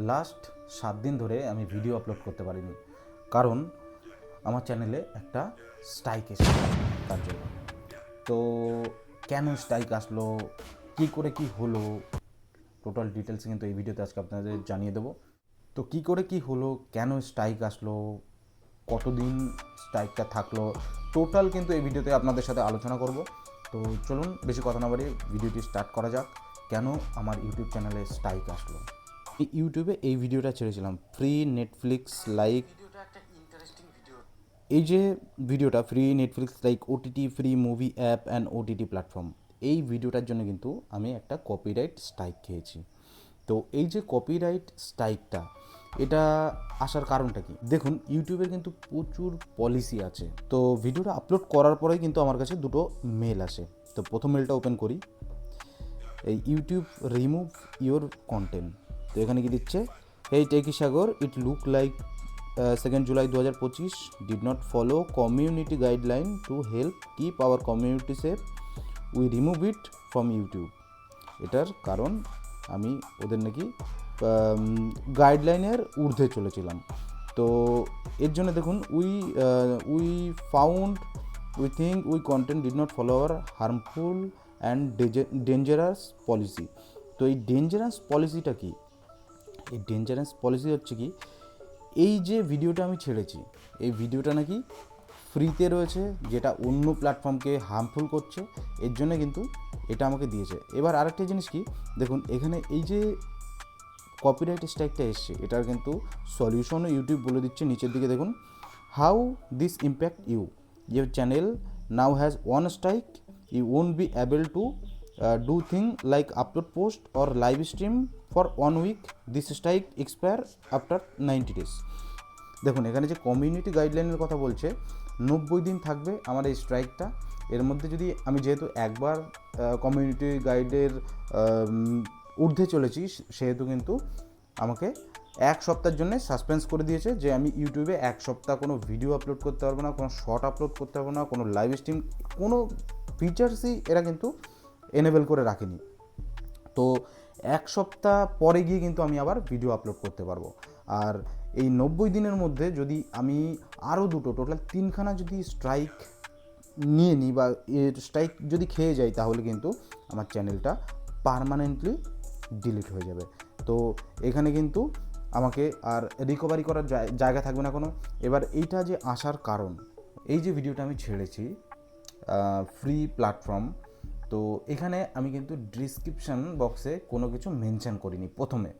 Last 7 দিন ধরে আমি ভিডিও আপলোড করতে পারিনি, কারণ আমার চ্যানেলে একটা স্ট্রাইক এসেছে তার জন্য। তো কেন স্ট্রাইক আসলো, কী করে কি হলো, টোটাল ডিটেলস কিন্তু এই ভিডিওতে আজকে আপনাদের জানিয়ে দেবো। তো কী করে কি হলো, কেন স্ট্রাইক আসলো, কতদিন স্ট্রাইকটা থাকলো, টোটাল কিন্তু এই ভিডিওতে আপনাদের সাথে আলোচনা করব। তো চলুন বেশি কথা না বাড়িয়ে ভিডিওটি স্টার্ট করা যাক। কেন আমার ইউটিউব চ্যানেলে স্ট্রাইক আসলো। ইউটিউবে এই ভিডিওটা ছেড়েছিলাম, ফ্রি নেটফ্লিক্স লাইক, এই যে ভিডিওটা free Netflix like OTT free movie app and OTT platform, এই ভিডিওটার জন্য কিন্তু আমি একটা কপিরাইট স্ট্রাইক খেয়েছি। তো এই যে কপিরাইট স্ট্রাইকটা, এটা আসার কারণটা কি? দেখুন, ইউটিউবের কিন্তু প্রচুর পলিসি আছে। তো ভিডিওটা আপলোড করার পরেই কিন্তু আমার কাছে দুটো মেল আসে। তো প্রথম মেলটা ওপেন করি, এই ইউটিউব রিমুভ ইওর কন্টেন্ট। তো এখানে কি দিচ্ছে, এই techie Sagar, it look like 2 July 2025 did not follow community guideline to help keep our community safe, we remove it from YouTube. এটার কারণ আমি ওদের নাকি গাইডলাইনের ঊর্ধ্বে চলেছিলাম। তো এর জন্য দেখুন, we found we think we content did not follow our harmful and dangerous policy. তো এই ডেঞ্জারাস পলিসিটা কি? এই ডেঞ্জারাস পলিসি হচ্ছে কি, এই যে ভিডিওটা আমি ছেড়েছি, এই ভিডিওটা নাকি ফ্রিতে রয়েছে, যেটা অন্য প্ল্যাটফর্মকে হার্মফুল করছে, এর জন্য কিন্তু এটা আমাকে দিয়েছে। এবার আরেকটা জিনিস কি, দেখুন এখানে এই যে কপিরাইট স্ট্রাইকটা এসছে, এটার কিন্তু সলিউশনও ইউটিউব বলে দিচ্ছে নিচের দিকে দেখুন, how this impact your channel now has one strike, you won't be able to do thing like upload post or live stream for 1 week, this strike expire after 90 days. দেখুন এখানে যে কমিউনিটি গাইডলাইনের কথা বলছে, 90 দিন থাকবে আমার এই স্ট্রাইকটা। এর মধ্যে যদি আমি, যেহেতু একবার কমিউনিটি গাইডের ঊর্ধ্বে চলেছি, সেহেতু কিন্তু আমাকে 1 সপ্তাহের জন্য সাসপেন্স করে দিয়েছে, যে আমি ইউটিউবে 1 সপ্তাহ কোনো ভিডিও আপলোড করতে পারবো না, কোনো শর্ট আপলোড করতে পারবো না, কোনো লাইভ স্ট্রিম, কোনো ফিচার্সই এরা কিন্তু এনেবল করে রাখেনি। তো 1 সপ্তাহ পরে গিয়ে কিন্তু আমি আবার ভিডিও আপলোড করতে পারবো। আর এই 90 দিনের মধ্যে যদি আমি আরও দুটো, টোটাল 3খানা যদি স্ট্রাইক নিয়ে নিই বা এর স্ট্রাইক যদি খেয়ে যাই, তাহলে কিন্তু আমার চ্যানেলটা পার্মানেন্টলি ডিলিট হয়ে যাবে। তো এখানে কিন্তু আমাকে আর রিকভারি করার জায়গা থাকবে না কোনো। এবার এইটা যে আসার কারণ, এই যে ভিডিওটা আমি ছেড়েছি ফ্রি প্ল্যাটফর্ম, তো এখানে আমি কিন্তু ডিসক্রিপশান বক্সে কোনো কিছু মেনশন করিনি প্রথমে।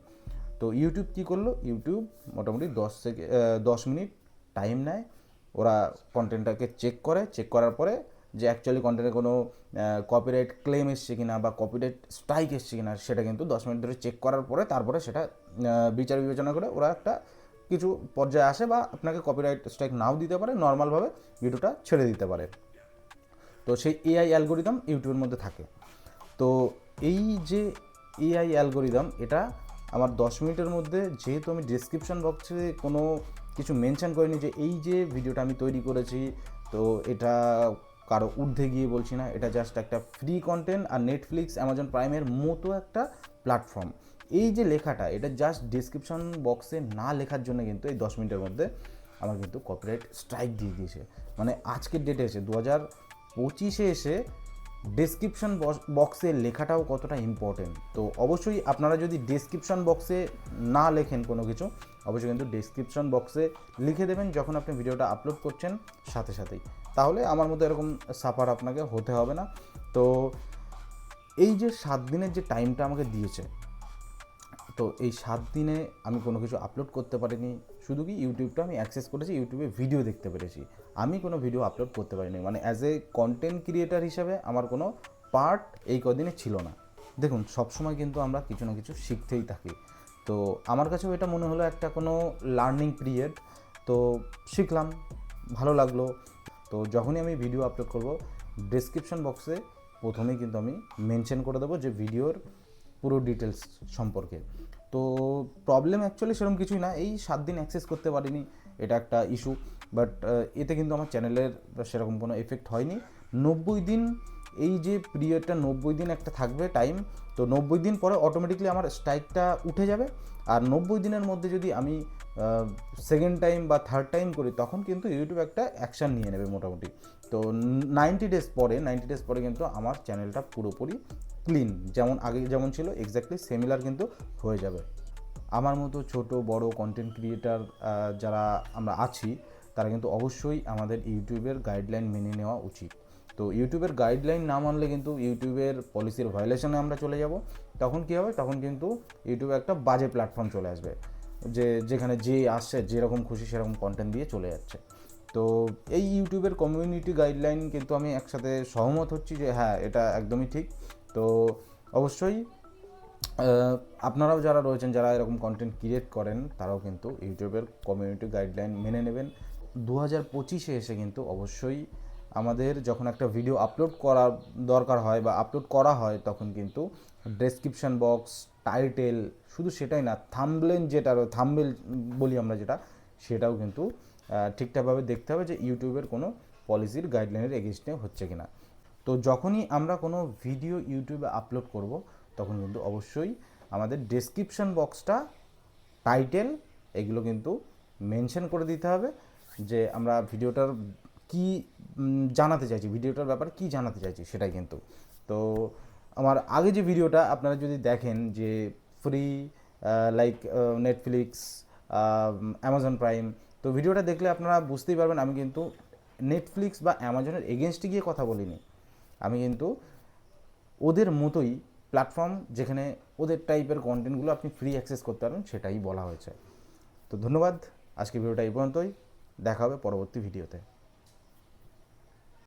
তো ইউটিউব কী করলো, ইউটিউব মোটামুটি 10 মিনিট টাইম নেয়, ওরা কন্টেন্টটাকে চেক করে, চেক করার পরে যে অ্যাকচুয়ালি কন্টেন্টে কোনো কপিরাইট ক্লেম এসছে কিনা বা কপিরাইট স্ট্রাইক এসছে কিনা, সেটা কিন্তু 10 মিনিট ধরে চেক করার পরে তারপরে সেটা বিচার বিবেচনা করে ওরা একটা কিছু পর্যায়ে আসে, বা আপনাকে কপিরাইট স্ট্রাইক নাও দিতে পারে, নর্মালভাবে ভিডিওটা ছেড়ে দিতে পারে। তো সেই এআই অ্যালগোরিদম ইউটিউবের মধ্যে থাকে। তো এই যে এআই অ্যালগোরিদম, এটা আমার 10 মিনিটের মধ্যে, যেহেতু আমি ডেসক্রিপশন বক্সে কোনো কিছু মেনশন করিনি যে এই যে ভিডিওটা আমি তৈরি করেছি, তো এটা কারো ঊর্ধ্বে গিয়ে বলছি না, এটা জাস্ট একটা ফ্রি কন্টেন্ট আর নেটফ্লিক্স অ্যামাজন প্রাইমের মতো একটা প্ল্যাটফর্ম, এই যে লেখাটা, এটা জাস্ট ডেসক্রিপশন বক্সে না লেখার জন্য কিন্তু এই 10 মিনিটের মধ্যে আমার কিন্তু কপিরাইট স্ট্রাইক দিয়ে দিয়েছে। মানে আজকের ডেটে এসে 2025-এ এসে ডেসক্রিপশন বক্সে লেখাটাও কতটা ইম্পর্টেন্ট। তো অবশ্যই আপনারা যদি ডেসক্রিপশন বক্সে না লেখেন কোনো কিছু, অবশ্যই কিন্তু ডেসক্রিপশন বক্সে লিখে দেবেন যখন আপনি ভিডিওটা আপলোড করছেন সাথে সাথেই, তাহলে আমার মতো এরকম সাফার আপনাকে হতে হবে না। তো এই যে 7 দিনের যে টাইমটা আমাকে দিয়েছে, তো এই 7 দিনে আমি কোনো কিছু আপলোড করতে পারিনি। শুধু কি ইউটিউবটা আমি অ্যাক্সেস করেছি, ইউটিউবে ভিডিও দেখতে পেরেছি, আমি কোনো ভিডিও আপলোড করতে পারিনি। মানে অ্যাজ এ কন্টেন্ট ক্রিয়েটার হিসাবে আমার কোনো পার্ট এই কদিনে ছিল না। দেখুন, সবসময় কিন্তু আমরা কিছু না কিছু শিখতেই থাকি। তো আমার কাছেও এটা মনে হলো একটা কোনো লার্নিং পিরিয়ড। তো শিখলাম, ভালো লাগলো। তো যখনই আমি ভিডিও আপলোড করব, ডেসক্রিপশন বক্সে প্রথমেই কিন্তু আমি মেনশন করে দেবো যে ভিডিওর পুরো ডিটেলস সম্পর্কে। তো প্রবলেম অ্যাকচুয়ালি সেরকম কিছুই না, এই 7 দিন অ্যাক্সেস করতে পারিনি, এটা একটা ইস্যু। বাট এতে কিন্তু আমার চ্যানেলের সেরকম কোনো এফেক্ট হয়নি। 90 দিন এই যে পিরিয়ডটা 90 দিন একটা থাকবে টাইম, তো 90 দিন পরে অটোমেটিকলি আমার স্ট্রাইকটা উঠে যাবে। আর 90 দিনের মধ্যে যদি আমি সেকেন্ড টাইম বা থার্ড টাইম করি তখন কিন্তু ইউটিউব একটা অ্যাকশান নিয়ে নেবে মোটামুটি। তো 90 ডেজ পরে কিন্তু আমার চ্যানেলটা পুরোপুরি ক্লিন, যেমন আগে যেমন ছিল এক্স্যাক্টলি সিমিলার কিন্তু হয়ে যাবে। আমার মতো ছোট বড় কন্টেন্ট ক্রিয়েটার যারা আমরা আছি তারা কিন্তু অবশ্যই আমাদের ইউটিউবের গাইডলাইন মেনে নেওয়া উচিত। তো ইউটিউবের গাইডলাইন না মানলে কিন্তু ইউটিউবের পলিসির ভায়োলেশনে আমরা চলে যাব। তখন কী হবে, তখন কিন্তু ইউটিউবে একটা বাজে প্ল্যাটফর্ম চলে আসবে, যেখানে যে আসছে যেরকম খুশি সেরকম কন্টেন্ট দিয়ে চলে যাচ্ছে। তো এই ইউটিউবের কমিউনিটি গাইডলাইন কিন্তু আমি একসাথে সহমত হচ্ছি যে হ্যাঁ, এটা একদমই ঠিক। তো অবশ্যই আপনারাও যারা রয়েছেন, যারা এরকম কন্টেন্ট ক্রিয়েট করেন, তারাও কিন্তু ইউটিউবের কমিউনিটি গাইডলাইন মেনে নেবেন। 2025-এ এসে কিন্তু অবশ্যই আমাদের যখন একটা ভিডিও আপলোড করার দরকার হয় বা আপলোড করা হয়, তখন কিন্তু ডেসক্রিপশন বক্স, টাইটেল, শুধু সেটাই না, থাম্বনেল বলি আমরা যেটা, সেটাও কিন্তু ঠিকঠাকভাবে দেখতে হবে যে ইউটিউবের কোনো পলিসির গাইডলাইনের এগেইনস্টে হচ্ছে কিনা। তো যখনই আমরা কোনো ভিডিও ইউটিউবে আপলোড করব, তখন কিন্তু অবশ্যই আমাদের ডেসক্রিপশন বক্সটা, টাইটেল, এগুলো কিন্তু মেনশন করে দিতে হবে যে আমরা ভিডিওটার কি জানাতে চাইছি, ভিডিওটার ব্যাপারে কি জানাতে চাইছি সেটাই কিন্তু। তো আমার আগে যে ভিডিওটা আপনারা যদি দেখেন যে free like Netflix, Amazon prime, তো ভিডিওটা দেখলে আপনারা বুঝতেই পারবেন আমি কিন্তু নেটফ্লিক্স বা অ্যামাজনের এগেনস্টে গিয়ে কথা বলিনি। আমি কিন্তু ওদের মতোই প্ল্যাটফর্ম, যেখানে ওদের টাইপের কন্টেন্টগুলো আপনি ফ্রি অ্যাক্সেস করতে পারবেন, সেটাই বলা হয়েছে। তো ধন্যবাদ, আজকে ভিডিওটা এই পর্যন্তই, দেখা হবে পরবর্তী ভিডিওতে।